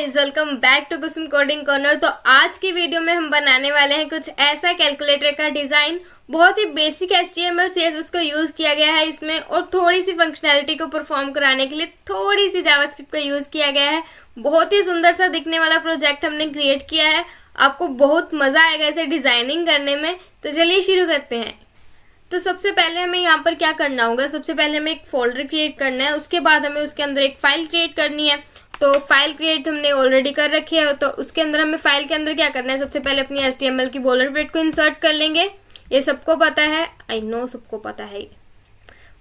Guys, welcome back to Kusum coding corner. तो आज की वीडियो में हम बनाने वाले हैं कुछ ऐसा कैलकुलेटर का डिज़ाइन। बहुत ही बेसिक HTML CSS को यूज़ किया गया है इसमें, और थोड़ी सी फंक्शनैलिटी को परफॉर्म कराने के लिए थोड़ी सी जावास्क्रिप्ट का यूज़ किया गया है। बहुत ही सुंदर सा दिखने वाला प्रोजेक्ट हमने क्रिएट किया है। आपको बहुत मज़ा आएगा इसे डिज़ाइनिंग करने में। तो चलिए शुरू करते हैं। तो सबसे पहले हमें यहाँ पर क्या करना होगा, सबसे पहले हमें एक फोल्डर क्रिएट करना है। उसके बाद हमें उसके अंदर एक फाइल क्रिएट करनी है। तो फाइल क्रिएट हमने ऑलरेडी कर रखी है। तो उसके अंदर हमें फाइल के अंदर क्या करना है, सबसे पहले अपनी HTML की बोलरप्लेट को इंसर्ट कर लेंगे। ये सबको पता है, आई नो सबको पता है ये।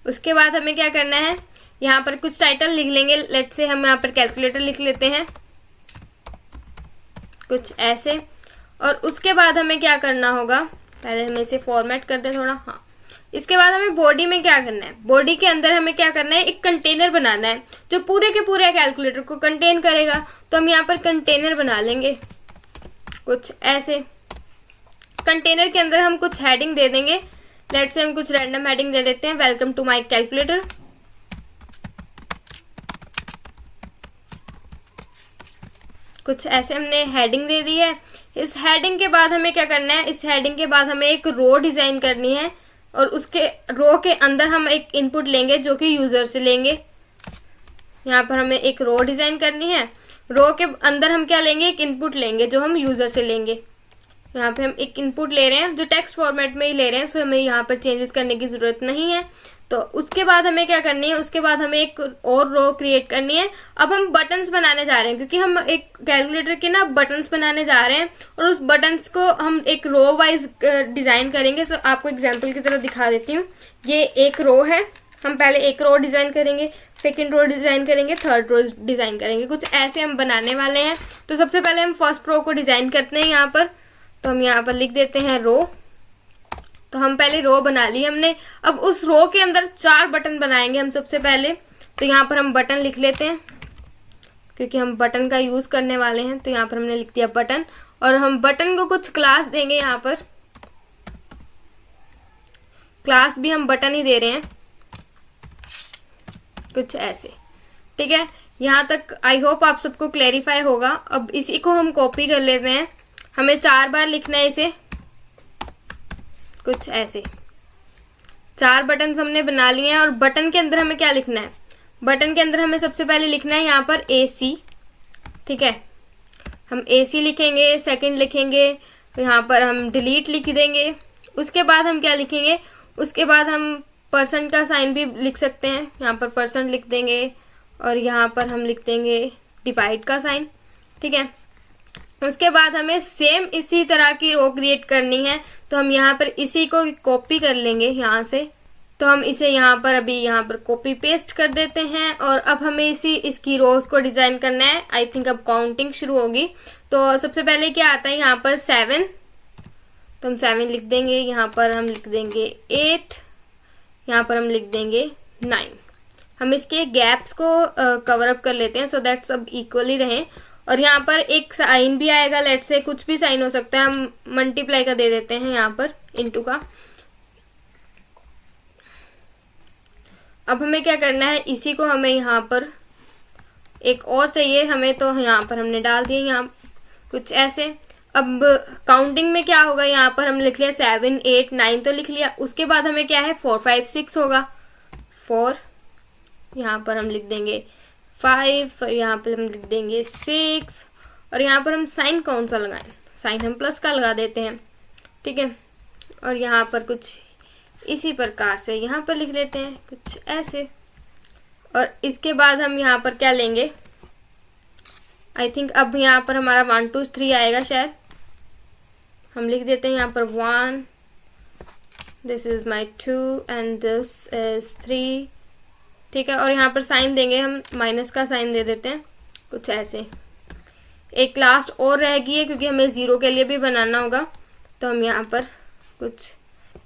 उसके बाद हमें क्या करना है, यहाँ पर कुछ टाइटल लिख लेंगे। लेट से हम यहाँ पर कैलकुलेटर लिख लेते हैं कुछ ऐसे। और उसके बाद हमें क्या करना होगा, पहले हमें इसे फॉर्मेट कर दें थोड़ा। हाँ, इसके बाद हमें बॉडी में क्या करना है, बॉडी के अंदर हमें क्या करना है, एक कंटेनर बनाना है जो पूरे के पूरे कैलकुलेटर को कंटेन करेगा। तो हम यहाँ पर कंटेनर बना लेंगे कुछ ऐसे। कंटेनर के अंदर हम कुछ हेडिंग दे देंगे। लेट से हम कुछ रैंडम हेडिंग दे देते हैं, वेलकम टू माय कैलकुलेटर। कुछ ऐसे हमने हेडिंग दे दी है। इस हेडिंग के बाद हमें क्या करना है, इस हेडिंग के बाद हमें एक रो डिजाइन करनी है, और उसके रो के अंदर हम एक इनपुट लेंगे जो कि यूजर से लेंगे। यहाँ पर हमें एक रो डिजाइन करनी है। रो के अंदर हम क्या लेंगे, एक इनपुट लेंगे जो हम यूजर से लेंगे। यहाँ पे हम एक इनपुट ले रहे हैं जो टेक्स्ट फॉर्मेट में ही ले रहे हैं, सो हमें यहाँ पर चेंजेस करने की जरूरत नहीं है। तो उसके बाद हमें क्या करनी है, उसके बाद हमें एक और रो क्रिएट करनी है। अब हम बटन्स बनाने जा रहे हैं, क्योंकि हम एक कैलकुलेटर के ना बटन्स बनाने जा रहे हैं, और उस बटन्स को हम एक रो वाइज डिज़ाइन करेंगे। सो आपको एग्जांपल की तरह दिखा देती हूँ। ये एक रो है, हम पहले एक रो डिज़ाइन करेंगे, सेकेंड रो डिज़ाइन करेंगे, थर्ड रो डिज़ाइन करेंगे। कुछ ऐसे हम बनाने वाले हैं। तो सबसे पहले हम फर्स्ट रो को डिज़ाइन करते हैं यहाँ पर। तो हम यहाँ पर लिख देते हैं रो। तो हम पहले रो बना ली हमने। अब उस रो के अंदर 4 बटन बनाएंगे हम सबसे पहले। तो यहाँ पर हम बटन लिख लेते हैं, क्योंकि हम बटन का यूज़ करने वाले हैं। तो यहाँ पर हमने लिख दिया बटन, और हम बटन को कुछ क्लास देंगे। यहाँ पर क्लास भी हम बटन ही दे रहे हैं कुछ ऐसे। ठीक है, यहाँ तक आई होप आप सबको क्लेरिफाई होगा। अब इसी को हम कॉपी कर लेते हैं। हमें 4 बार लिखना है इसे कुछ ऐसे। 4 बटन हमने बना लिए हैं। और बटन के अंदर हमें क्या लिखना है, बटन के अंदर हमें सबसे पहले लिखना है यहाँ पर AC। ठीक है, हम AC लिखेंगे, सेकंड लिखेंगे, यहाँ पर हम डिलीट लिख देंगे। उसके बाद हम क्या लिखेंगे, उसके बाद हम परसेंट का साइन भी लिख सकते हैं। यहाँ पर परसेंट लिख देंगे, और यहाँ पर हम लिख देंगे डिवाइड का साइन। ठीक है, उसके बाद हमें सेम इसी तरह की रो क्रिएट करनी है। तो हम यहाँ पर इसी को कॉपी कर लेंगे यहाँ से। तो हम इसे यहाँ पर अभी यहाँ पर कॉपी पेस्ट कर देते हैं। और अब हमें इसकी रोज को डिजाइन करना है। आई थिंक अब काउंटिंग शुरू होगी। तो सबसे पहले क्या आता है, यहाँ पर 7। तो हम 7 लिख देंगे। यहाँ पर हम लिख देंगे 8। यहाँ पर हम लिख देंगे 9। हम इसके गैप्स को कवर अप कर लेते हैं, सो दैट सब इक्वली रहें। और यहाँ पर एक साइन भी आएगा। लेट से कुछ भी साइन हो सकता है, हम मल्टीप्लाई का दे देते हैं यहाँ पर, इनटू का। अब हमें क्या करना है, इसी को हमें यहाँ पर एक और चाहिए हमें। तो यहाँ पर हमने डाल दिए यहाँ कुछ ऐसे। अब काउंटिंग में क्या होगा, यहाँ पर हम लिख लिया 7 8 9 तो लिख लिया। उसके बाद हमें क्या है, 4 5 6 होगा। 4, यहाँ पर हम लिख देंगे 5, यहाँ पर हम लिख देंगे 6, और यहाँ पर हम साइन कौन सा लगाएं, साइन हम प्लस का लगा देते हैं। ठीक है, और यहाँ पर कुछ इसी प्रकार से यहाँ पर लिख लेते हैं कुछ ऐसे। और इसके बाद हम यहाँ पर क्या लेंगे, आई थिंक अब यहाँ पर हमारा 1 2 3 आएगा शायद। हम लिख देते हैं यहाँ पर 1, this is my 2 and this is 3। ठीक है, और यहाँ पर साइन देंगे हम, माइनस का साइन दे देते हैं कुछ ऐसे। एक लास्ट और रह गई है, क्योंकि हमें 0 के लिए भी बनाना होगा। तो हम यहाँ पर कुछ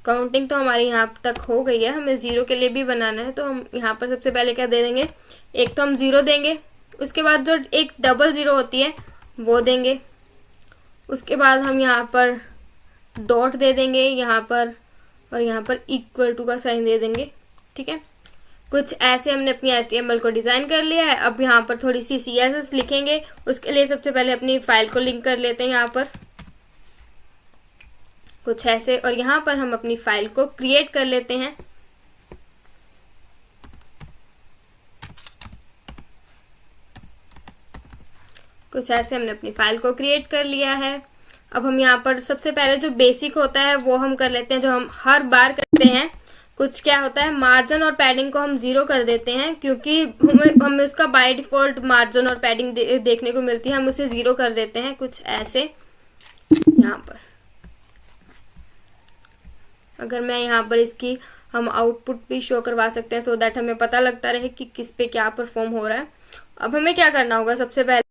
काउंटिंग तो हमारी यहाँ तक हो गई है, हमें 0 के लिए भी बनाना है। तो हम यहाँ पर सबसे पहले क्या दे देंगे, एक तो हम 0 देंगे। उसके बाद जो एक डबल 0 होती है वो देंगे। उसके बाद हम यहाँ पर डॉट दे देंगे यहाँ पर, और यहाँ पर इक्वल टू का साइन दे देंगे। ठीक है, कुछ ऐसे हमने अपनी HTML को डिज़ाइन कर लिया है। अब यहाँ पर थोड़ी सी CSS लिखेंगे। उसके लिए सबसे पहले अपनी फाइल को लिंक कर लेते हैं यहाँ पर कुछ ऐसे, और यहाँ पर हम अपनी फाइल को क्रिएट कर लेते हैं। कुछ ऐसे हमने अपनी फाइल को क्रिएट कर लिया है। अब हम यहाँ पर सबसे पहले जो बेसिक होता है वो हम कर लेते हैं, जो हम हर बार करते हैं। कुछ क्या होता है, मार्जिन और पैडिंग को हम 0 कर देते हैं, क्योंकि हमें उसका बाय डिफ़ॉल्ट मार्जिन और पैडिंग देखने को मिलती है, हम उसे 0 कर देते हैं कुछ ऐसे। यहाँ पर अगर मैं यहाँ पर इसकी हम आउटपुट भी शो करवा सकते हैं, सो दैट हमें पता लगता रहे कि किस पे क्या परफॉर्म हो रहा है। अब हमें क्या करना होगा, सबसे पहले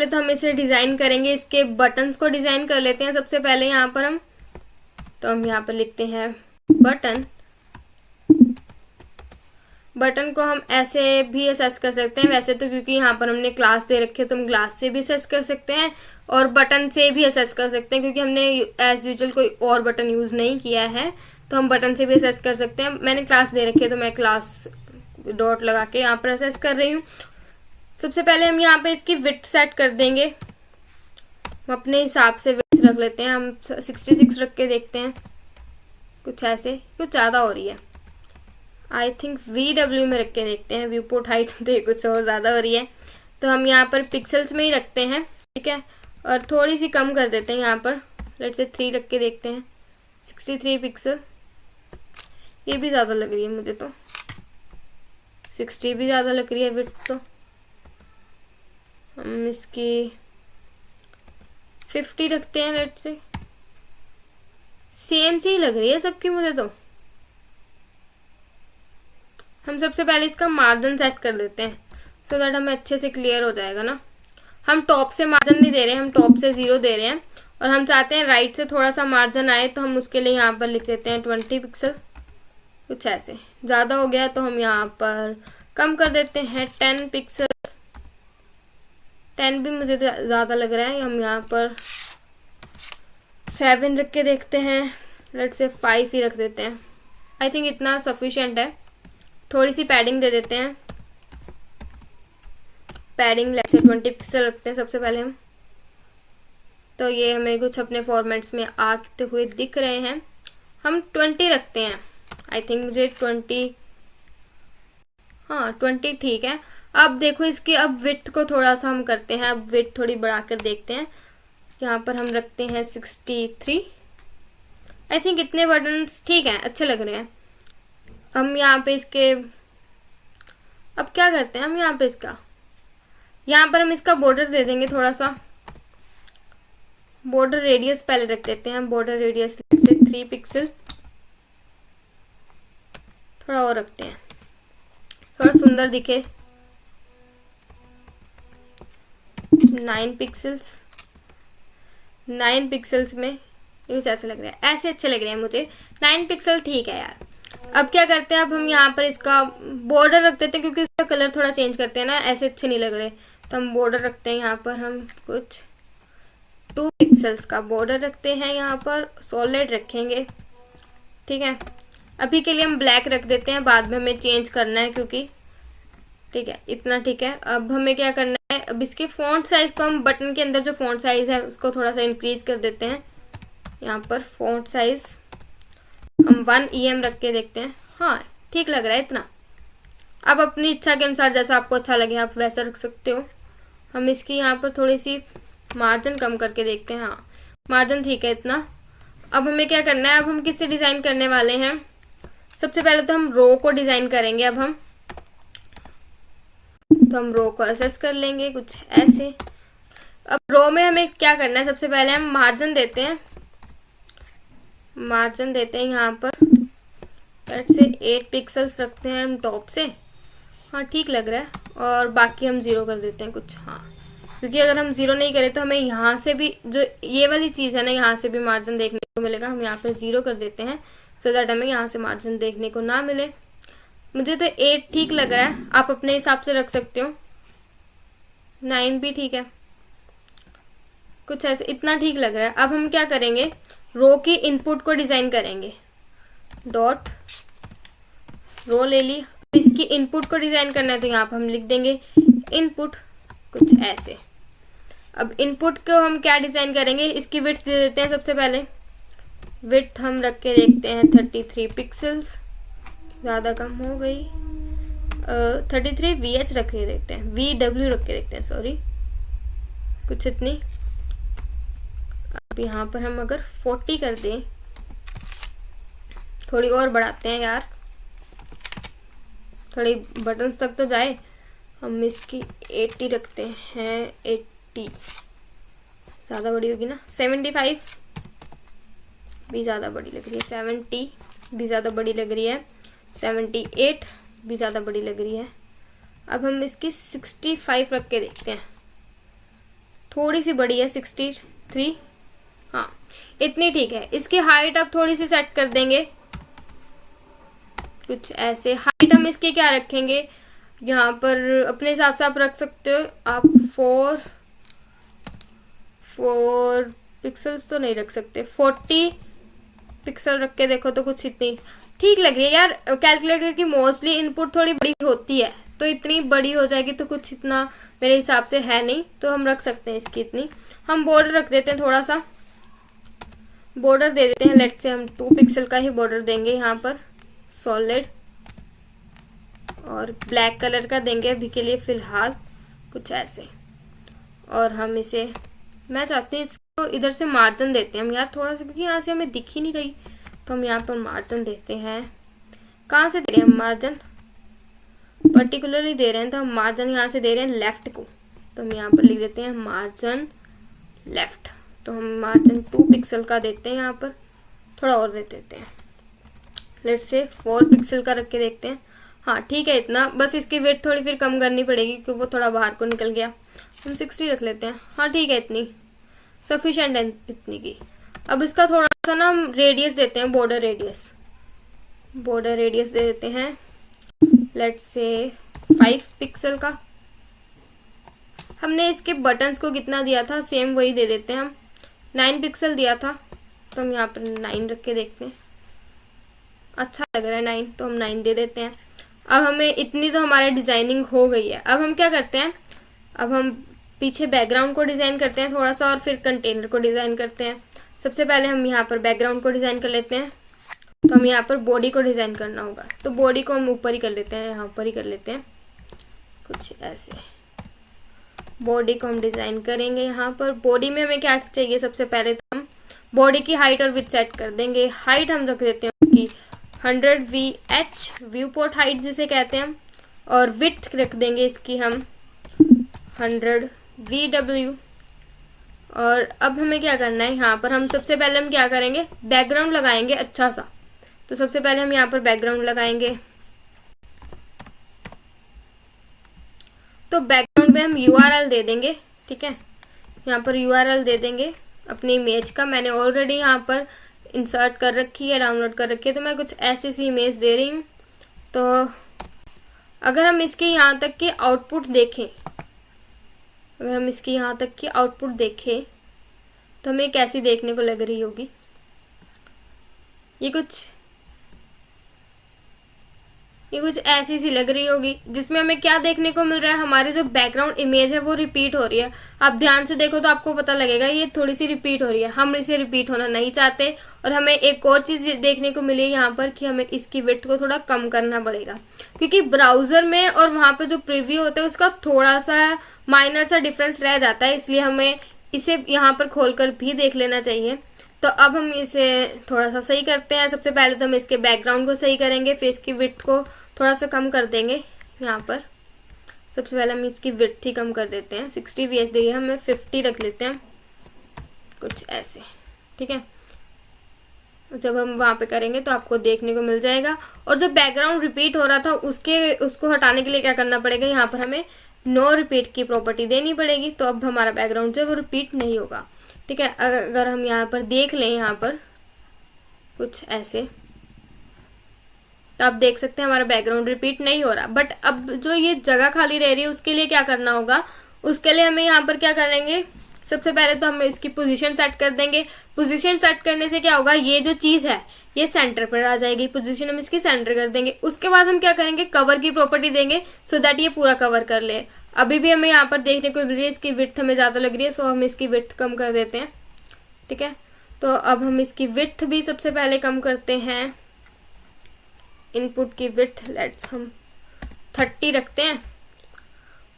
तो हम इसे डिज़ाइन करेंगे। इसके बटन्स को डिज़ाइन कर लेते हैं सबसे पहले यहाँ पर हम यहाँ पर लिखते हैं बटन को हम ऐसे भी असेस कर सकते हैं वैसे तो, क्योंकि यहाँ पर हमने क्लास दे रखी है तो हम क्लास से भी असेस कर सकते हैं और बटन से भी असेस कर सकते हैं, क्योंकि हमने एज यूजुअल कोई और बटन यूज़ नहीं किया है तो हम बटन से भी असेस कर सकते हैं। मैंने क्लास दे रखी है तो मैं क्लास डॉट लगा के यहाँ पर असेस कर रही हूँ। सबसे पहले हम यहाँ पे इसकी विड्थ सेट कर देंगे। हम अपने हिसाब से विड्थ रख लेते हैं, हम 66 रख के देखते हैं। कुछ ऐसे, कुछ ज़्यादा हो रही है, आई थिंक VW में रख के देखते हैं। व्यू पोर्ट हाइट तो ये कुछ और ज़्यादा हो रही है, तो हम यहाँ पर पिक्सल्स में ही रखते हैं, ठीक है। और थोड़ी सी कम कर देते हैं यहाँ पर, लेट्स से 3 रख के देखते हैं। 63 पिक्सल, ये भी ज़्यादा लग रही है मुझे तो। 60 भी ज़्यादा लग रही है विड्थ तो। हम इसकी 50 रखते हैं, लेट्स से। सेम सी लग रही है सबकी मुझे तो। हम सबसे पहले इसका मार्जिन सेट कर देते हैं, सो दैट हमें अच्छे से क्लियर हो जाएगा ना। हम टॉप से मार्जिन नहीं दे रहे हैं, हम टॉप से 0 दे रहे हैं, और हम चाहते हैं राइट से थोड़ा सा मार्जिन आए, तो हम उसके लिए यहाँ पर लिख देते हैं 20 पिक्सल। कुछ ऐसे। ज़्यादा हो गया तो हम यहाँ पर कम कर देते हैं 10 पिक्सल। 10 भी मुझे तो ज़्यादा लग रहा है, हम यहाँ पर 7 रख के देखते हैं। लेट्स से 5 ही रख देते हैं, आई थिंक इतना सफिशिएंट है। थोड़ी सी पैडिंग दे देते हैं, पैडिंग लेट्स से 20 पिक्सल रखते हैं सबसे पहले हम। तो ये हमें कुछ अपने फॉर्मेट्स में आते हुए दिख रहे हैं। हम 20 रखते हैं, आई थिंक मुझे 20, हाँ 20 ठीक है। अब देखो इसकी अब विड्थ को थोड़ा सा हम करते हैं, अब विड्थ थोड़ी बढ़ा कर देखते हैं। यहाँ पर हम रखते हैं 63, आई थिंक इतने बटन्स ठीक हैं, अच्छे लग रहे हैं। हम यहाँ पे इसके अब क्या करते हैं, हम यहाँ पर हम इसका बॉर्डर दे देंगे थोड़ा सा। बॉर्डर रेडियस पहले रख देते हैं हम, बॉर्डर रेडियस से 3 पिक्सल, थोड़ा और रखते हैं, थोड़ा सुंदर दिखे। 9 पिक्सल्स, 9 पिक्सल्स में कुछ ऐसे लग रहा है, ऐसे अच्छे लग रहे हैं मुझे। 9 पिक्सल ठीक है यार। अब क्या करते हैं, अब हम यहाँ पर इसका बॉर्डर रख देते हैं, क्योंकि इसका कलर थोड़ा चेंज करते हैं ना, ऐसे अच्छे नहीं लग रहे, तो हम बॉर्डर रखते हैं। यहाँ पर हम कुछ 2 पिक्सल्स का बॉर्डर रखते हैं, यहाँ पर सॉलिड रखेंगे, ठीक है। अभी के लिए हम ब्लैक रख देते हैं, बाद में हमें चेंज करना है क्योंकि, ठीक है इतना ठीक है। अब हमें क्या करना है, अब इसके फ़ॉन्ट साइज़ को हम बटन के अंदर जो फ़ॉन्ट साइज़ है उसको थोड़ा सा इंक्रीज़ कर देते हैं। यहाँ पर फ़ॉन्ट साइज़ हम 1 EM रख के देखते हैं, हाँ ठीक लग रहा है इतना। अब अपनी इच्छा के अनुसार जैसा आपको अच्छा लगे आप वैसा रख सकते हो। हम इसकी यहाँ पर थोड़ी सी मार्जिन कम करके देखते हैं, हाँ मार्जिन ठीक है इतना। अब हमें क्या करना है, अब हम किससे डिज़ाइन करने वाले हैं, सबसे पहले तो हम रो को डिज़ाइन करेंगे। अब हम रो को असेस कर लेंगे कुछ ऐसे। अब रो में हमें क्या करना है, सबसे पहले हम मार्जिन देते हैं, यहाँ पर लेट्स से 8 पिक्सल्स रखते हैं हम टॉप से, हाँ ठीक लग रहा है। और बाकी हम 0 कर देते हैं कुछ, हाँ क्योंकि अगर हम 0 नहीं करें तो हमें यहाँ से भी जो ये वाली चीज़ है ना, यहाँ से भी मार्जिन देखने को मिलेगा। हम यहाँ पर 0 कर देते हैं, सो दैट हमें यहाँ से मार्जिन देखने को ना मिले। मुझे तो 8 ठीक लग रहा है, आप अपने हिसाब से रख सकते हो। 9 भी ठीक है, कुछ ऐसे इतना ठीक लग रहा है। अब हम क्या करेंगे, रो की इनपुट को डिज़ाइन करेंगे। डॉट रो ले ली। इसकी इनपुट को डिज़ाइन करना है तो यहाँ पर हम लिख देंगे इनपुट, कुछ ऐसे। अब इनपुट को हम क्या डिज़ाइन करेंगे, इसकी विड्थ दे देते हैं। सबसे पहले विड्थ हम रख के देखते हैं 33 पिक्सल्स, ज़्यादा कम हो गई। 33 VH रख के देखते हैं, VW रख के देखते हैं, सॉरी, कुछ इतनी। अब यहाँ पर हम अगर 40 कर दें, थोड़ी और बढ़ाते हैं यार, थोड़ी बटन्स तक तो जाए। हम इसकी 80 रखते हैं, 80 ज़्यादा बड़ी होगी ना, 75 भी ज़्यादा बड़ी लग रही है, 70 भी ज़्यादा बड़ी लग रही है, 78 भी ज़्यादा बड़ी लग रही है। अब हम इसकी 65 रख के देखते हैं, थोड़ी सी बड़ी है, 63, हाँ इतनी ठीक है। इसकी हाइट अब थोड़ी सी सेट कर देंगे, कुछ ऐसे। हाइट हम इसकी क्या रखेंगे, यहाँ पर अपने हिसाब से आप रख सकते हो। आप 4 पिक्सल्स तो नहीं रख सकते, 40 पिक्सल रख के देखो तो कुछ इतनी ठीक लग रही है यार। कैलकुलेटर की मोस्टली इनपुट थोड़ी बड़ी होती है, तो इतनी बड़ी हो जाएगी तो कुछ इतना मेरे हिसाब से है नहीं, तो हम रख सकते हैं इसकी इतनी। हम बॉर्डर रख देते हैं, थोड़ा सा बॉर्डर दे देते हैं। लेट से हम 2 पिक्सल का ही बॉर्डर देंगे यहाँ पर, सॉलिड, और ब्लैक कलर का देंगे अभी के लिए फ़िलहाल, कुछ ऐसे। और हम इसे, मैं चाहती हूँ इसको इधर से मार्जिन देते हैं हम यार थोड़ा सा, क्योंकि यहाँ से हमें दिख ही नहीं रही, तो हम यहाँ पर मार्जिन देते हैं। कहाँ से दे रहे हैं हम मार्जिन, पर्टिकुलरली दे रहे हैं तो हम मार्जिन यहाँ से दे रहे हैं लेफ़्ट को, तो हम यहाँ पर लिख देते हैं मार्जिन लेफ़्ट। तो हम मार्जिन 2 पिक्सल का देते हैं यहाँ पर, थोड़ा और दे देते हैं, लेट से 4 पिक्सल का रख के देखते हैं। हाँ ठीक है इतना, बस इसकी वेट थोड़ी फिर कम करनी पड़ेगी क्योंकि वो थोड़ा बाहर को निकल गया। हम 60 रख लेते हैं, हाँ ठीक है इतनी सफिशेंट है, इतनी की। अब इसका थोड़ा सा ना हम रेडियस देते हैं, बॉर्डर रेडियस दे देते हैं, लेट से 5 पिक्सल का। हमने इसके बटन्स को कितना दिया था, सेम वही दे देते हैं हम, 9 पिक्सल दिया था, तो हम यहाँ पर 9 रख के देखते हैं। अच्छा लग रहा है 9, तो हम 9 दे देते हैं। अब हमें इतनी तो हमारी डिज़ाइनिंग हो गई है। अब हम क्या करते हैं, अब हम पीछे बैकग्राउंड को डिज़ाइन करते हैं थोड़ा सा, और फिर कंटेनर को डिज़ाइन करते हैं। सबसे पहले हम यहाँ पर बैकग्राउंड को डिज़ाइन कर लेते हैं, तो हम यहाँ पर बॉडी को डिज़ाइन करना होगा, तो बॉडी को हम ऊपर ही कर लेते हैं, यहाँ ऊपर ही कर लेते हैं, कुछ ऐसे। बॉडी को हम डिज़ाइन करेंगे यहाँ पर। बॉडी में हमें क्या चाहिए, सबसे पहले तो हम बॉडी की हाइट और विड्थ सेट कर देंगे। हाइट हम रख देते हैं उसकी 100 VH, व्यू पोर्ट हाइट जिसे कहते हैं हम, और विड्थ रख देंगे इसकी हम 100 VW। और अब हमें क्या करना है, यहाँ पर हम सबसे पहले हम क्या करेंगे, बैकग्राउंड लगाएंगे अच्छा सा। तो सबसे पहले हम यहाँ पर बैकग्राउंड लगाएंगे, तो बैकग्राउंड में हम URL दे देंगे, ठीक है। यहाँ पर URL दे देंगे अपनी इमेज का, मैंने ऑलरेडी यहाँ पर इंसर्ट कर रखी है, डाउनलोड कर रखी है, तो मैं कुछ ऐसी सी इमेज दे रही हूँ। तो अगर हम इसके यहाँ तक की आउटपुट देखें, तो हमें कैसी देखने को लग रही होगी, ये कुछ ऐसी सी लग रही होगी, जिसमें हमें क्या देखने को मिल रहा है, हमारी जो बैकग्राउंड इमेज है वो रिपीट हो रही है। आप ध्यान से देखो तो आपको पता लगेगा ये थोड़ी सी रिपीट हो रही है, हम इसे रिपीट होना नहीं चाहते। और हमें एक और चीज़ देखने को मिली यहाँ पर कि हमें इसकी विड्थ को थोड़ा कम करना पड़ेगा, क्योंकि ब्राउज़र में और वहाँ पर जो प्रीव्यू होता है उसका थोड़ा सा माइनर सा डिफरेंस रह जाता है, इसलिए हमें इसे यहाँ पर खोल कर भी देख लेना चाहिए। तो अब हम इसे थोड़ा सा सही करते हैं। सबसे पहले तो हम इसके बैकग्राउंड को सही करेंगे, फिर इसकी विड्थ को थोड़ा सा कम कर देंगे। यहाँ पर सबसे पहले हम इसकी विड्थ ही कम कर देते हैं, 60 VH दी है, हमें 50 रख लेते हैं, कुछ ऐसे, ठीक है। जब हम वहाँ पे करेंगे तो आपको देखने को मिल जाएगा। और जो बैकग्राउंड रिपीट हो रहा था उसको हटाने के लिए क्या करना पड़ेगा, यहाँ पर हमें नो रिपीट की प्रॉपर्टी देनी पड़ेगी, तो अब हमारा बैकग्राउंड जो है वो रिपीट नहीं होगा, ठीक है। अगर हम यहाँ पर देख लें, यहाँ पर कुछ ऐसे, तो आप देख सकते हैं हमारा बैकग्राउंड रिपीट नहीं हो रहा। बट अब जो ये जगह खाली रह रही है उसके लिए क्या करना होगा, उसके लिए हमें यहाँ पर क्या करेंगे, सबसे पहले तो हम इसकी पोजीशन सेट कर देंगे। पोजीशन सेट करने से क्या होगा, ये जो चीज़ है ये सेंटर पर आ जाएगी, पोजीशन हम इसकी सेंटर कर देंगे। उसके बाद हम क्या करेंगे, कवर की प्रॉपर्टी देंगे सो दैट ये पूरा कवर कर ले। अभी भी हमें यहाँ पर देखने को मिल रही है इसकी विड्थ हमें ज़्यादा लग रही है, सो हम इसकी विड्थ कम कर देते हैं। ठीक है, तो अब हम इसकी विड्थ भी सबसे पहले कम करते हैं। इनपुट की विड्थ लेट्स हम 30 रखते हैं।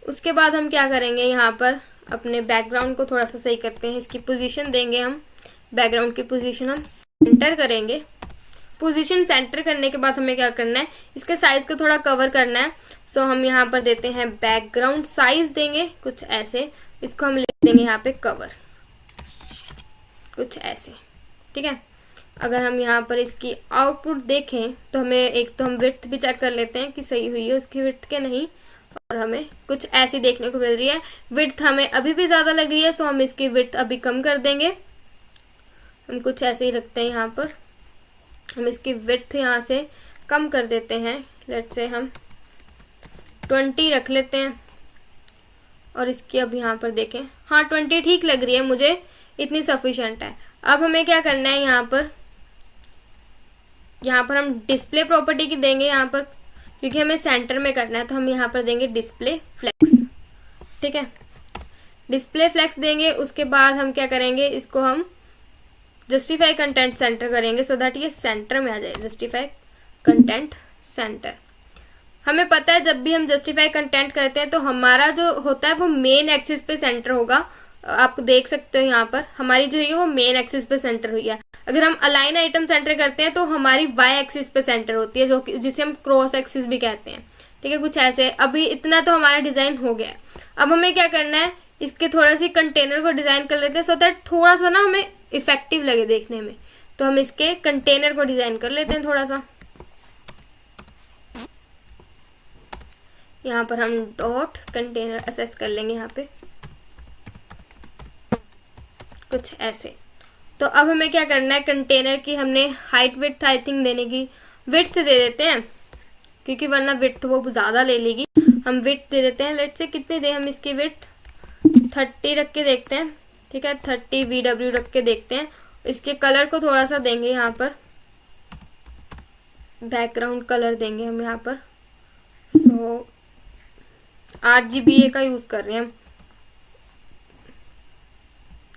उसके बाद हम क्या करेंगे, यहाँ पर अपने बैकग्राउंड को थोड़ा सा सही करते हैं। इसकी पोजीशन देंगे हम, बैकग्राउंड की पोजीशन हम सेंटर करेंगे। पोजीशन सेंटर करने के बाद हमें क्या करना है, इसके साइज को थोड़ा कवर करना है। सो हम यहाँ पर देते हैं बैकग्राउंड साइज देंगे कुछ ऐसे, इसको हम लिख देंगे यहाँ पे कवर, कुछ ऐसे। ठीक है, अगर हम यहाँ पर इसकी आउटपुट देखें तो हमें एक तो हम विड्थ भी चेक कर लेते हैं कि सही हुई है उसकी विड्थ के नहीं, और हमें कुछ ऐसी देखने को मिल रही है। विड्थ हमें अभी भी ज़्यादा लग रही है, सो हम इसकी विड्थ अभी कम कर देंगे। हम कुछ ऐसे ही रखते हैं। यहाँ पर हम इसकी विड्थ यहाँ से कम कर देते हैं। लेट्स से हम 20 रख लेते हैं, और इसकी अब यहाँ पर देखें, हाँ 20 ठीक लग रही है मुझे, इतनी सफिशेंट है। अब हमें क्या करना है, यहाँ पर हम डिस्प्ले प्रॉपर्टी की देंगे यहाँ पर, क्योंकि हमें सेंटर में करना है, तो हम यहाँ पर देंगे डिस्प्ले फ्लेक्स। ठीक है, डिस्प्ले फ्लेक्स देंगे। उसके बाद हम क्या करेंगे, इसको हम जस्टिफाई कंटेंट सेंटर करेंगे सो दैट ये सेंटर में आ जाए। जस्टिफाई कंटेंट सेंटर, हमें पता है जब भी हम जस्टिफाई कंटेंट करते हैं तो हमारा जो होता है वो मेन एक्सिस पे सेंटर होगा। आप देख सकते हो यहाँ पर हमारी जो है वो मेन एक्सिस पे सेंटर हुई है। अगर हम अलाइन आइटम सेंटर करते हैं तो हमारी वाई एक्सिस पे सेंटर होती है, जो जिसे हम क्रॉस एक्सिस भी कहते हैं। ठीक है, कुछ ऐसे। अभी इतना तो हमारा डिज़ाइन हो गया है। अब हमें क्या करना है, इसके थोड़ा सी कंटेनर को डिज़ाइन कर लेते हैं सो दैट थोड़ा सा ना हमें इफेक्टिव लगे देखने में। तो हम इसके कंटेनर को डिज़ाइन कर लेते हैं थोड़ा सा। यहाँ पर हम डॉट कंटेनर असेस कर लेंगे यहाँ पे, कुछ ऐसे। तो अब हमें क्या करना है, कंटेनर की हमने हाइट विड्थ आई थिंक देने की, विड्थ दे देते हैं क्योंकि वरना विड्थ वो ज़्यादा ले लेगी। हम विड्थ दे देते हैं। लेट्स से कितने दें हम इसकी विड्थ, 30 रख के देखते हैं। ठीक है, 30 VW रख के देखते हैं। इसके कलर को थोड़ा सा देंगे यहाँ पर, बैकग्राउंड कलर देंगे हम यहाँ पर। सो RGBA का यूज़ कर रहे हैं हम,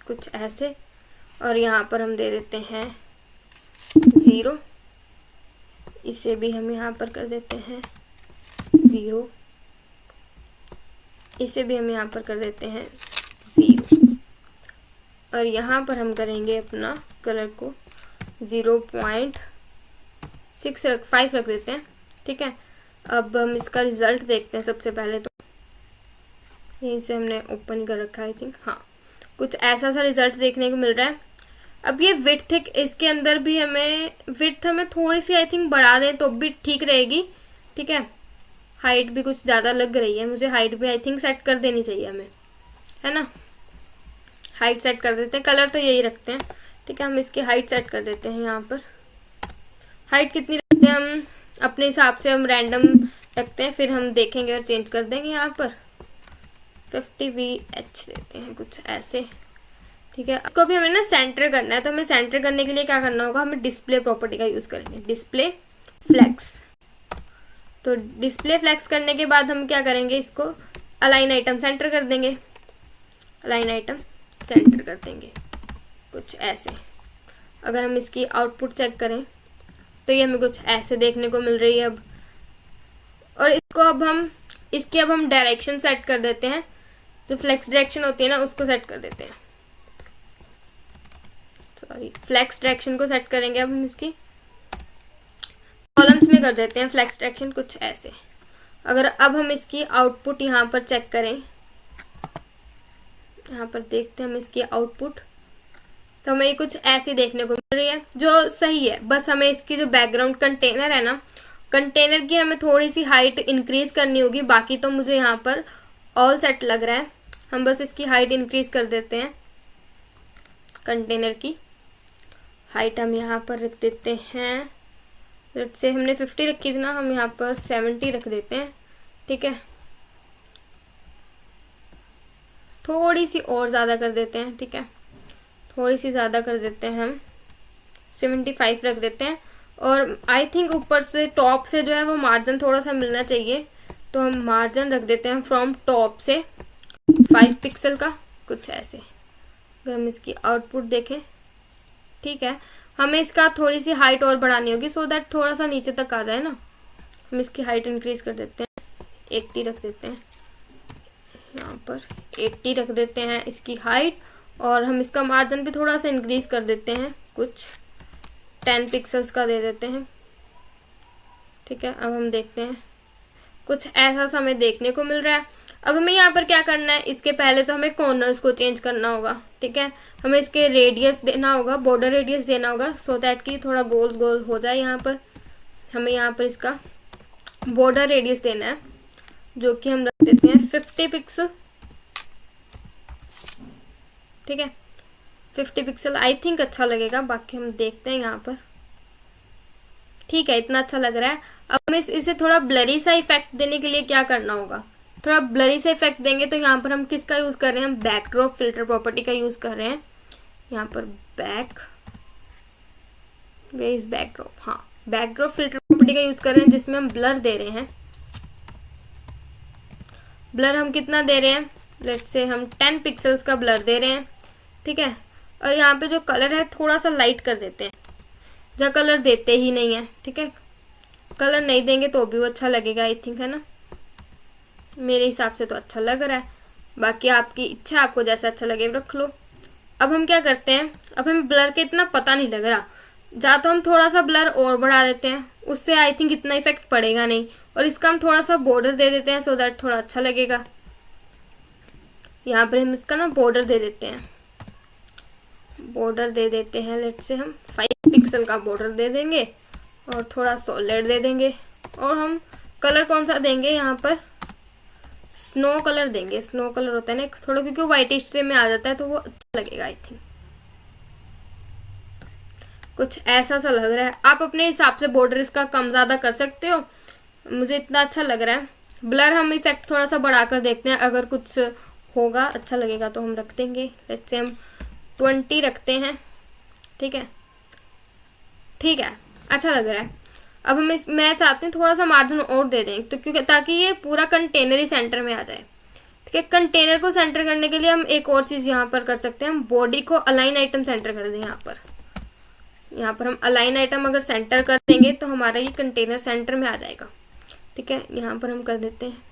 कुछ ऐसे। और यहाँ पर हम दे देते हैं 0, इसे भी हम यहाँ पर कर देते हैं 0, इसे भी हम यहाँ पर कर देते हैं 0, और यहाँ पर हम करेंगे अपना कलर को 0.5 रख देते हैं। ठीक है, अब हम इसका रिज़ल्ट देखते हैं। सबसे पहले तो यहीं से हमने ओपन कर रखा है आई थिंक, हाँ कुछ ऐसा सा रिज़ल्ट देखने को मिल रहा है। अब ये विड्थ, इसके अंदर भी हमें विड्थ थोड़ी सी आई थिंक बढ़ा दें तो भी ठीक रहेगी। ठीक है, हाइट भी कुछ ज़्यादा लग रही है मुझे, हाइट भी आई थिंक सेट कर देनी चाहिए हमें, है ना। हाइट सेट कर देते हैं, कलर तो यही रखते हैं। ठीक है, हम इसकी हाइट सेट कर देते हैं। यहाँ पर हाइट कितनी रखते हैं हम अपने हिसाब से, हम रैंडम रखते हैं, फिर हम देखेंगे और चेंज कर देंगे। यहाँ पर 50 VH देते हैं, कुछ ऐसे। ठीक है, इसको भी हमें ना सेंटर करना है, तो हमें सेंटर करने के लिए क्या करना होगा, हमें डिस्प्ले प्रॉपर्टी का यूज़ करेंगे, डिस्प्ले फ्लेक्स। तो डिस्प्ले फ्लेक्स करने के बाद हम क्या करेंगे, इसको अलाइन आइटम सेंटर कर देंगे, अलाइन आइटम सेंटर कर देंगे, कुछ ऐसे। अगर हम इसकी आउटपुट चेक करें तो ये हमें कुछ ऐसे देखने को मिल रही है अब। और इसको अब हम डायरेक्शन सेट कर देते हैं, जो फ्लेक्स डायरेक्शन होती है ना उसको सेट कर देते हैं। सॉरी, फ्लेक्स डायरेक्शन को सेट करेंगे अब हम इसकी कॉलम्स में कर देते हैं फ्लेक्स डायरेक्शन, कुछ ऐसे। अगर अब हम इसकी आउटपुट यहाँ पर चेक करें, यहाँ पर देखते हैं हम इसकी आउटपुट, तो हमें कुछ ऐसी देखने को मिल रही है जो सही है। बस हमें इसकी जो बैकग्राउंड कंटेनर है ना, कंटेनर की हमें थोड़ी सी हाइट इंक्रीज करनी होगी। बाकी तो मुझे यहाँ पर ऑल सेट लग रहा है। हम बस इसकी हाइट इंक्रीज कर देते हैं, कंटेनर की हाइट हम यहाँ पर रख देते हैं। लेट्स से हमने 50 रखी थी ना, हम यहाँ पर 70 रख देते हैं। ठीक है, थोड़ी सी और ज़्यादा कर देते हैं। ठीक है, थोड़ी सी ज़्यादा कर देते हैं, हम 75 रख देते हैं। और आई थिंक ऊपर से टॉप से जो है वो मार्जिन थोड़ा सा मिलना चाहिए, तो हम मार्जिन रख देते हैं फ्रॉम टॉप से 5 पिक्सल का, कुछ ऐसे। अगर हम इसकी आउटपुट देखें, ठीक है, हमें इसका थोड़ी सी हाइट और बढ़ानी होगी सो दैट थोड़ा सा नीचे तक आ जाए ना। हम इसकी हाइट इंक्रीज कर देते हैं, 80 रख देते हैं, यहाँ पर 80 रख देते हैं इसकी हाइट, और हम इसका मार्जिन भी थोड़ा सा इंक्रीज कर देते हैं, कुछ 10 पिक्सल्स का दे देते हैं, ठीक है। अब हम देखते हैं कुछ ऐसा सा हमें देखने को मिल रहा है। अब हमें यहाँ पर क्या करना है, इसके पहले तो हमें कॉर्नर्स को चेंज करना होगा, ठीक है। हमें इसके रेडियस देना होगा, बॉर्डर रेडियस देना होगा सो दैट कि थोड़ा गोल गोल हो जाए। यहाँ पर हमें यहाँ पर इसका बॉर्डर रेडियस देना है, जो कि हम रख देते हैं 50 पिक्सल, ठीक है। 50 पिक्सल आई थिंक अच्छा लगेगा, बाकी हम देखते हैं यहाँ पर। ठीक है, इतना अच्छा लग रहा है। अब हमें इसे थोड़ा ब्लरी सा इफेक्ट देने के लिए क्या करना होगा, थोड़ा ब्लरी सा इफेक्ट देंगे। तो यहाँ पर हम किसका यूज़ कर रहे हैं, हम बैकड्रॉप फिल्टर प्रॉपर्टी का यूज़ कर रहे हैं। यहाँ पर वेयर इज बैकड्रॉप, हाँ, बैकड्रॉप फिल्टर प्रॉपर्टी का यूज़ कर रहे हैं, जिसमें हम ब्लर दे रहे हैं। ब्लर हम कितना दे रहे हैं, लेट्स से हम 10 पिक्सल्स का ब्लर दे रहे हैं, ठीक है। और यहाँ पे जो कलर है थोड़ा सा लाइट कर देते हैं, जहाँ कलर देते ही नहीं है, ठीक है। कलर नहीं देंगे तो भी वो अच्छा लगेगा आई थिंक, है ना। मेरे हिसाब से तो अच्छा लग रहा है, बाकी आपकी इच्छा, आपको जैसा अच्छा लगे रख लो। अब हम क्या करते हैं, अब हमें ब्लर के इतना पता नहीं लग रहा, या तो हम थोड़ा सा ब्लर और बढ़ा देते हैं, उससे आई थिंक इतना इफेक्ट पड़ेगा नहीं, और इसका हम थोड़ा सा बॉर्डर दे देते हैं सो दैट थोड़ा अच्छा लगेगा। यहाँ पर हम इसका ना बॉर्डर दे देते हैं, लेट्स से हम 5 पिक्सल का बॉर्डर दे देंगे, और थोड़ा सॉलिड दे देंगे, और हम कलर कौन सा देंगे, यहाँ पर स्नो कलर देंगे। स्नो कलर होता है ना थोड़ा, क्योंकि वाइटिश से में आ जाता है तो वो अच्छा लगेगा आई थिंक। कुछ ऐसा सा लग रहा है, आप अपने हिसाब से बॉर्डर इसका कम ज़्यादा कर सकते हो। मुझे इतना अच्छा लग रहा है। ब्लर हम इफेक्ट थोड़ा सा बढ़ाकर देखते हैं, अगर कुछ होगा अच्छा लगेगा तो हम रख देंगे। लेट्स से हम 20 रखते हैं, ठीक है, अच्छा लग रहा है। अब हम मैं चाहती हूँ थोड़ा सा मार्जिन और दे दें, तो क्योंकि ताकि ये पूरा कंटेनर ही सेंटर में आ जाए, ठीक है। कंटेनर को सेंटर करने के लिए हम एक और चीज़ यहाँ पर कर सकते हैं, हम बॉडी को अलाइन आइटम सेंटर कर दें। यहाँ पर हम अलाइन आइटम अगर सेंटर कर देंगे तो हमारा ये कंटेनर सेंटर में आ जाएगा, ठीक है। यहाँ पर हम कर देते हैं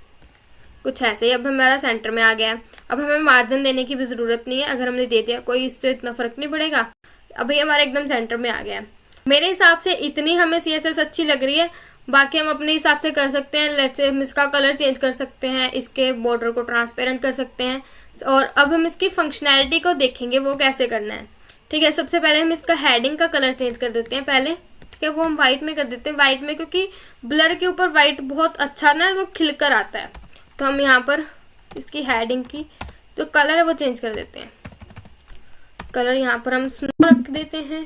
कुछ ऐसे ही। अब हमारा सेंटर में आ गया है। अब हमें मार्जिन देने की भी ज़रूरत नहीं है, अगर हमने दे दिया कोई इससे इतना फ़र्क नहीं पड़ेगा। अभी हमारा एकदम सेंटर में आ गया है। मेरे हिसाब से इतनी हमें CSS अच्छी लग रही है, बाकी हम अपने हिसाब से कर सकते हैं। लेट्स से हम इसका कलर चेंज कर सकते हैं, इसके बॉर्डर को ट्रांसपेरेंट कर सकते हैं, और अब हम इसकी फंक्शनैलिटी को देखेंगे वो कैसे करना है, ठीक है। सबसे पहले हम इसका हेडिंग का कलर चेंज कर देते हैं पहले, ठीक है। वो हम वाइट में कर देते हैं, वाइट में, क्योंकि ब्लर के ऊपर वाइट बहुत अच्छा ना वो खिल कर आता है। तो हम यहाँ पर इसकी हेडिंग की जो कलर है वो चेंज कर देते हैं। कलर यहाँ पर हम स्नो रख देते हैं,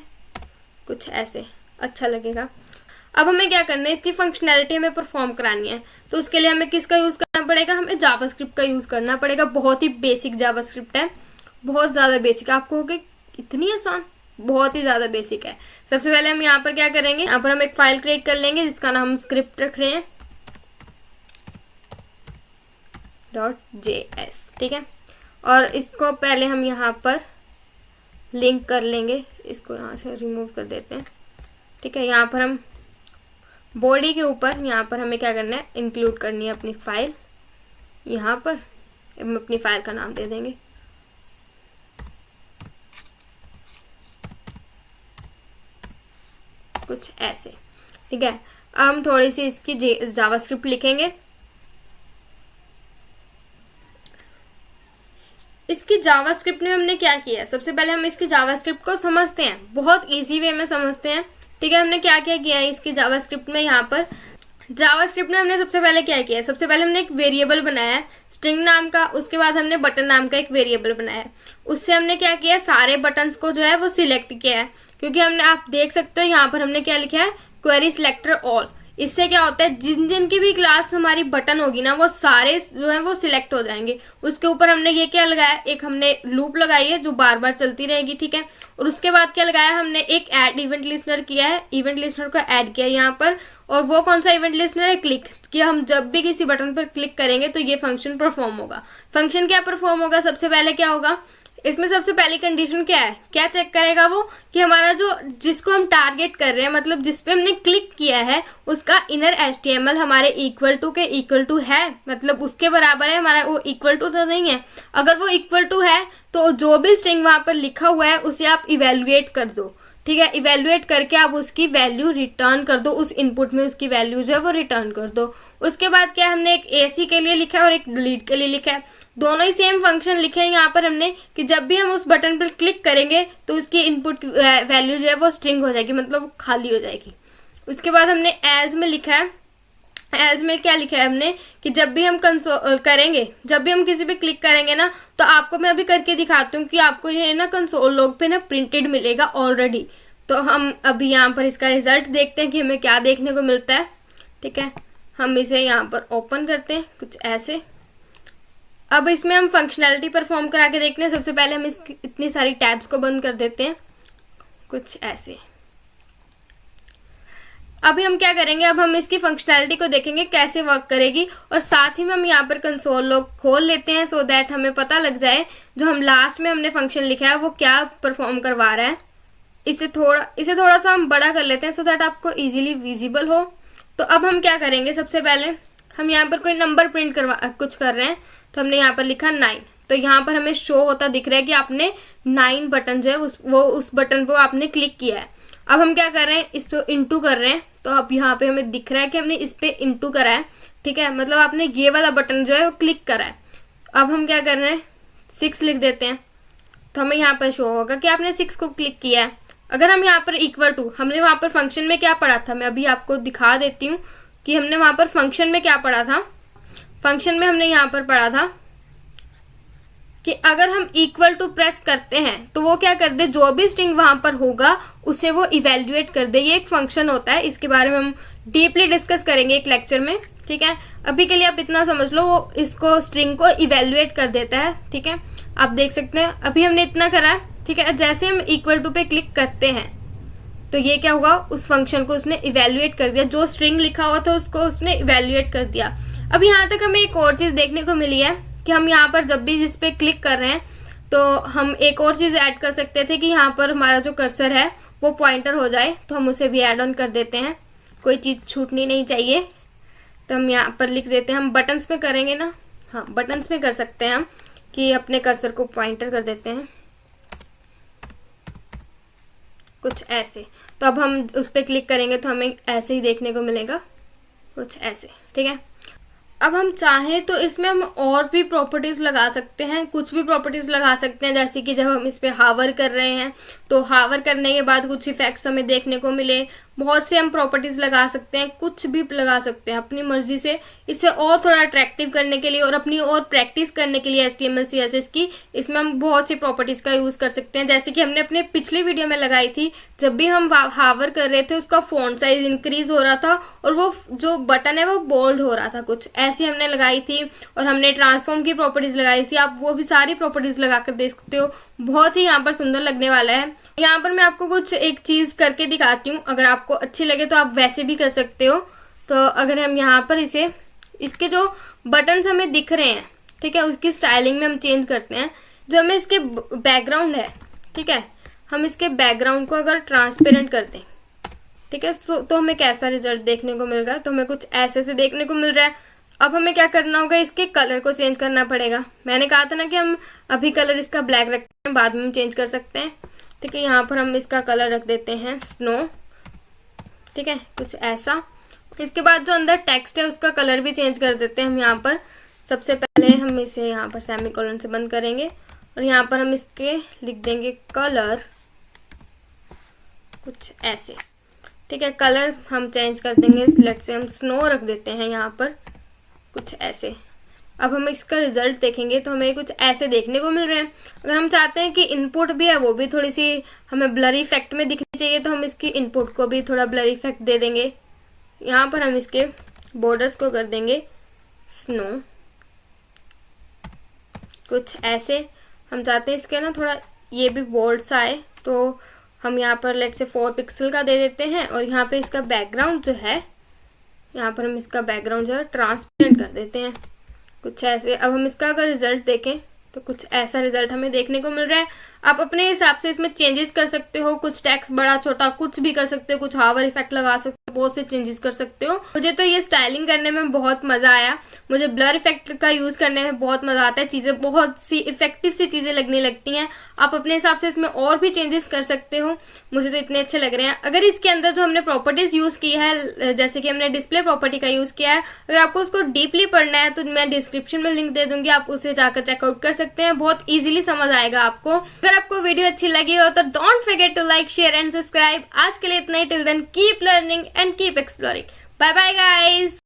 कुछ ऐसे अच्छा लगेगा। अब हमें क्या करना है, इसकी फंक्शनैलिटी हमें परफॉर्म करानी है, तो उसके लिए हमें किसका यूज़ करना पड़ेगा, हमें जावास्क्रिप्ट का यूज़ करना पड़ेगा। बहुत ही बेसिक जावास्क्रिप्ट है, बहुत ज़्यादा बेसिक। आपको होगा इतनी आसान, बहुत ही ज़्यादा बेसिक है। सबसे पहले हम यहाँ पर क्या करेंगे, यहाँ पर हम एक फाइल क्रिएट कर लेंगे जिसका नाम हम स्क्रिप्ट रख रहे हैं .js, ठीक है। और इसको पहले हम यहाँ पर लिंक कर लेंगे, इसको यहाँ से रिमूव कर देते हैं, ठीक है। यहाँ पर हम बॉडी के ऊपर यहाँ पर हमें क्या करना है, इंक्लूड करनी है अपनी फाइल। यहाँ पर हम अपनी फाइल का नाम दे देंगे कुछ ऐसे, ठीक है। अब हम थोड़ी सी इसकी जावास्क्रिप्ट लिखेंगे। इसकी जावास्क्रिप्ट में हमने क्या किया है, सबसे पहले हम इसकी जावास्क्रिप्ट को समझते हैं, बहुत इजी वे में समझते हैं, ठीक है। हमने क्या क्या किया है इसकी जावास्क्रिप्ट में, यहाँ पर जावास्क्रिप्ट में हमने सबसे पहले क्या किया है, सबसे पहले हमने एक वेरिएबल बनाया है स्ट्रिंग नाम का, उसके बाद हमने बटन नाम का एक वेरिएबल बनाया है। उससे हमने क्या किया है, सारे बटन्स को जो है वो सिलेक्ट किया है, क्योंकि हमने, आप देख सकते हो यहाँ पर हमने क्या लिखा है, क्वेरी सिलेक्टर ऑल। इससे क्या होता है, जिन जिन की भी क्लास हमारी बटन होगी ना वो सारे जो है वो सिलेक्ट हो जाएंगे। उसके ऊपर हमने ये क्या लगाया, एक हमने लूप लगाई है जो बार बार चलती रहेगी, ठीक है। और उसके बाद क्या लगाया हमने, एक ऐड इवेंट लिस्नर किया है, इवेंट लिस्नर को ऐड किया है यहाँ पर। और वो कौन सा इवेंट लिस्नर है, क्लिक, कि हम जब भी किसी बटन पर क्लिक करेंगे तो ये फंक्शन परफॉर्म होगा। फंक्शन क्या परफॉर्म होगा, सबसे पहले क्या होगा इसमें, सबसे पहली कंडीशन क्या है, क्या चेक करेगा वो, कि हमारा जो जिसको हम टारगेट कर रहे हैं, मतलब जिस पे हमने क्लिक किया है उसका इनर HTML हमारे इक्वल टू के इक्वल टू है, मतलब उसके बराबर है हमारा, वो इक्वल टू तो नहीं है। अगर वो इक्वल टू है तो जो भी स्ट्रिंग वहां पर लिखा हुआ है उसे आप इवेल्युएट कर दो, ठीक है। इवेल्युएट करके आप उसकी वैल्यू रिटर्न कर दो, उस इनपुट में उसकी वैल्यू जो है वो रिटर्न कर दो। उसके बाद क्या हमने एक AC के लिए लिखा है और एक डिलीट के लिए लिखा है, दोनों ही सेम फंक्शन लिखे हैं यहाँ पर हमने, कि जब भी हम उस बटन पर क्लिक करेंगे तो उसकी इनपुट वैल्यू जो है वो स्ट्रिंग हो जाएगी, मतलब खाली हो जाएगी। उसके बाद हमने एल्स में लिखा है, एल्स में क्या लिखा है हमने, कि जब भी हम कंसोल करेंगे, जब भी हम किसी पे क्लिक करेंगे ना, तो आपको मैं अभी करके दिखाती हूँ कि आपको ये ना कंसोल लॉग पे ना प्रिंटेड मिलेगा ऑलरेडी। तो हम अभी यहाँ पर इसका रिजल्ट देखते हैं कि हमें क्या देखने को मिलता है, ठीक है। हम इसे यहाँ पर ओपन करते हैं कुछ ऐसे। अब इसमें हम फंक्शनैलिटी परफॉर्म करा के देखते हैं। सबसे पहले हम इसकी इतनी सारी टैब्स को बंद कर देते हैं कुछ ऐसे। अभी हम क्या करेंगे, अब हम इसकी फंक्शनैलिटी को देखेंगे कैसे वर्क करेगी, और साथ ही में हम यहाँ पर कंसोल लॉग खोल लेते हैं सो दैट हमें पता लग जाए जो हम लास्ट में हमने फंक्शन लिखा है वो क्या परफॉर्म करवा रहा है। इसे थोड़ा सा हम बड़ा कर लेते हैं सो दैट आपको इजीली विजिबल हो। तो अब हम क्या करेंगे, सबसे पहले हम यहाँ पर कोई नंबर प्रिंट कुछ कर रहे हैं, तो हमने यहाँ पर लिखा 9, तो यहाँ पर हमें शो होता दिख रहा है कि आपने 9 बटन जो है उस बटन को आपने क्लिक किया है। अब हम क्या कर रहे हैं, इस पे इंटू कर रहे हैं, तो अब यहाँ पे हमें दिख रहा है कि हमने इस पे इंटू करा है, ठीक है, मतलब आपने ये वाला बटन जो है वो क्लिक करा है। अब हम क्या कर रहे हैं, 6 लिख देते हैं, तो हमें यहाँ पर शो होगा कि आपने 6 को क्लिक किया है। अगर हम यहाँ पर इक्वल टू, हमने वहाँ पर फंक्शन में क्या पढ़ा था, मैं अभी आपको दिखा देती हूँ कि हमने वहाँ पर फंक्शन में क्या पढ़ा था। फंक्शन में हमने यहाँ पर पढ़ा था कि अगर हम इक्वल टू प्रेस करते हैं तो वो क्या कर दे, जो भी स्ट्रिंग वहां पर होगा उसे वो इवेल्युएट कर दे। ये एक फंक्शन होता है, इसके बारे में हम डीपली डिस्कस करेंगे एक लेक्चर में, ठीक है। अभी के लिए आप इतना समझ लो, वो इसको स्ट्रिंग को इवेल्युएट कर देता है, ठीक है। आप देख सकते हैं अभी हमने इतना करा है, ठीक है। जैसे हम इक्वल टू पे क्लिक करते हैं तो ये क्या होगा, उस फंक्शन को उसने इवेल्युएट कर दिया, जो स्ट्रिंग लिखा हुआ था उसको उसने इवेल्युएट कर दिया। अब यहाँ तक हमें एक और चीज देखने को मिली है कि हम यहाँ पर जब भी जिस पे क्लिक कर रहे हैं तो हम एक और चीज़ ऐड कर सकते थे कि यहाँ पर हमारा जो कर्सर है वो पॉइंटर हो जाए, तो हम उसे भी ऐड ऑन कर देते हैं, कोई चीज़ छूटनी नहीं चाहिए। तो हम यहाँ पर लिख देते हैं, हम बटन्स में करेंगे ना, हाँ बटन्स में कर सकते हैं हम, कि अपने कर्सर को पॉइंटर कर देते हैं कुछ ऐसे। तो अब हम उस पर क्लिक करेंगे तो हमें ऐसे ही देखने को मिलेगा कुछ ऐसे, ठीक है। अब हम चाहें तो इसमें हम और भी प्रॉपर्टीज़ लगा सकते हैं, कुछ भी प्रॉपर्टीज़ लगा सकते हैं, जैसे कि जब हम इस पर हावर कर रहे हैं तो हावर करने के बाद कुछ इफेक्ट्स हमें देखने को मिले, बहुत से हम प्रॉपर्टीज़ लगा सकते हैं, कुछ भी लगा सकते हैं अपनी मर्जी से, इसे और थोड़ा अट्रैक्टिव करने के लिए और अपनी और प्रैक्टिस करने के लिए HTML CSS की, इसमें हम बहुत सी प्रॉपर्टीज़ का यूज़ कर सकते हैं। जैसे कि हमने अपने पिछले वीडियो में लगाई थी, जब भी हम हावर कर रहे थे उसका फॉन्ट साइज इंक्रीज हो रहा था और वो जो बटन है वो बोल्ड हो रहा था, कुछ ऐसी हमने लगाई थी। और हमने ट्रांसफॉर्म की प्रॉपर्टीज़ लगाई थी, आप वो भी सारी प्रॉपर्टीज़ लगा कर देख सकते हो, बहुत ही यहाँ पर सुंदर लगने वाला है। यहाँ पर मैं आपको कुछ एक चीज़ करके दिखाती हूँ, अगर आपको अच्छी लगे तो आप वैसे भी कर सकते हो। तो अगर हम यहाँ पर इसके जो बटन्स हमें दिख रहे हैं, ठीक है, उसकी स्टाइलिंग में हम चेंज करते हैं। जो हमें इसके बैकग्राउंड है, ठीक है, हम इसके बैकग्राउंड को अगर ट्रांसपेरेंट कर दें, ठीक है, तो हमें कैसा रिजल्ट देखने को मिलेगा, तो हमें कुछ ऐसे से देखने को मिल रहा है। अब हमें क्या करना होगा, इसके कलर को चेंज करना पड़ेगा। मैंने कहा था ना कि हम अभी कलर इसका ब्लैक रखते हैं, बाद में हम चेंज कर सकते हैं, ठीक है। यहाँ पर हम इसका कलर रख देते हैं स्नो, ठीक है, कुछ ऐसा। इसके बाद जो अंदर टेक्स्ट है उसका कलर भी चेंज कर देते हैं हम यहाँ पर। सबसे पहले हम इसे यहाँ पर सेमीकोलन से बंद करेंगे और यहाँ पर हम इसके लिख देंगे कलर कुछ ऐसे, ठीक है। कलर हम चेंज कर देंगे, लेट्स से हम स्नो रख देते हैं यहाँ पर कुछ ऐसे। अब हम इसका रिजल्ट देखेंगे तो हमें कुछ ऐसे देखने को मिल रहे हैं। अगर हम चाहते हैं कि इनपुट भी है वो भी थोड़ी सी हमें ब्लर इफेक्ट में दिखनी चाहिए, तो हम इसकी इनपुट को भी थोड़ा ब्लर इफेक्ट दे देंगे यहाँ पर हम इसके बॉर्डर्स को कर देंगे स्नो, कुछ ऐसे। हम चाहते हैं इसके ना थोड़ा ये भी बोल्ड सा आए, तो हम यहाँ पर लेट से 4 पिक्सल का दे देते हैं। और यहाँ पे इसका बैकग्राउंड जो है, यहाँ पर हम इसका बैकग्राउंड जो है ट्रांसपेरेंट कर देते हैं, कुछ ऐसे। अब हम इसका अगर रिजल्ट देखें तो कुछ ऐसा रिजल्ट हमें देखने को मिल रहा है। आप अपने हिसाब से इसमें चेंजेस कर सकते हो, कुछ टेक्स्ट बड़ा छोटा कुछ भी कर सकते हो, कुछ हावर इफेक्ट लगा सकते हो, बहुत से चेंजेस कर सकते हो। मुझे तो ये स्टाइलिंग करने में बहुत मजा आया, मुझे ब्लर इफेक्ट का यूज करने में बहुत मजा आता है, चीजें बहुत सी इफेक्टिव सी चीजें लगने लगती हैं। आप अपने हिसाब से इसमें और भी चेंजेस कर सकते हो, मुझे तो इतने अच्छे लग रहे हैं। अगर इसके अंदर जो हमने प्रॉपर्टीज यूज की है, जैसे कि हमने डिस्प्ले प्रॉपर्टी का यूज किया है, अगर आपको उसको डीपली पढ़ना है तो मैं डिस्क्रिप्शन में लिंक दे दूंगी, आप उसे जाकर चेकआउट कर सकते हैं, बहुत इजीली समझ आएगा आपको। अगर आपको वीडियो अच्छी लगी हो तो don't forget to like, share and subscribe. आज के लिए इतना ही। Till then keep learning and keep exploring. Bye bye guys.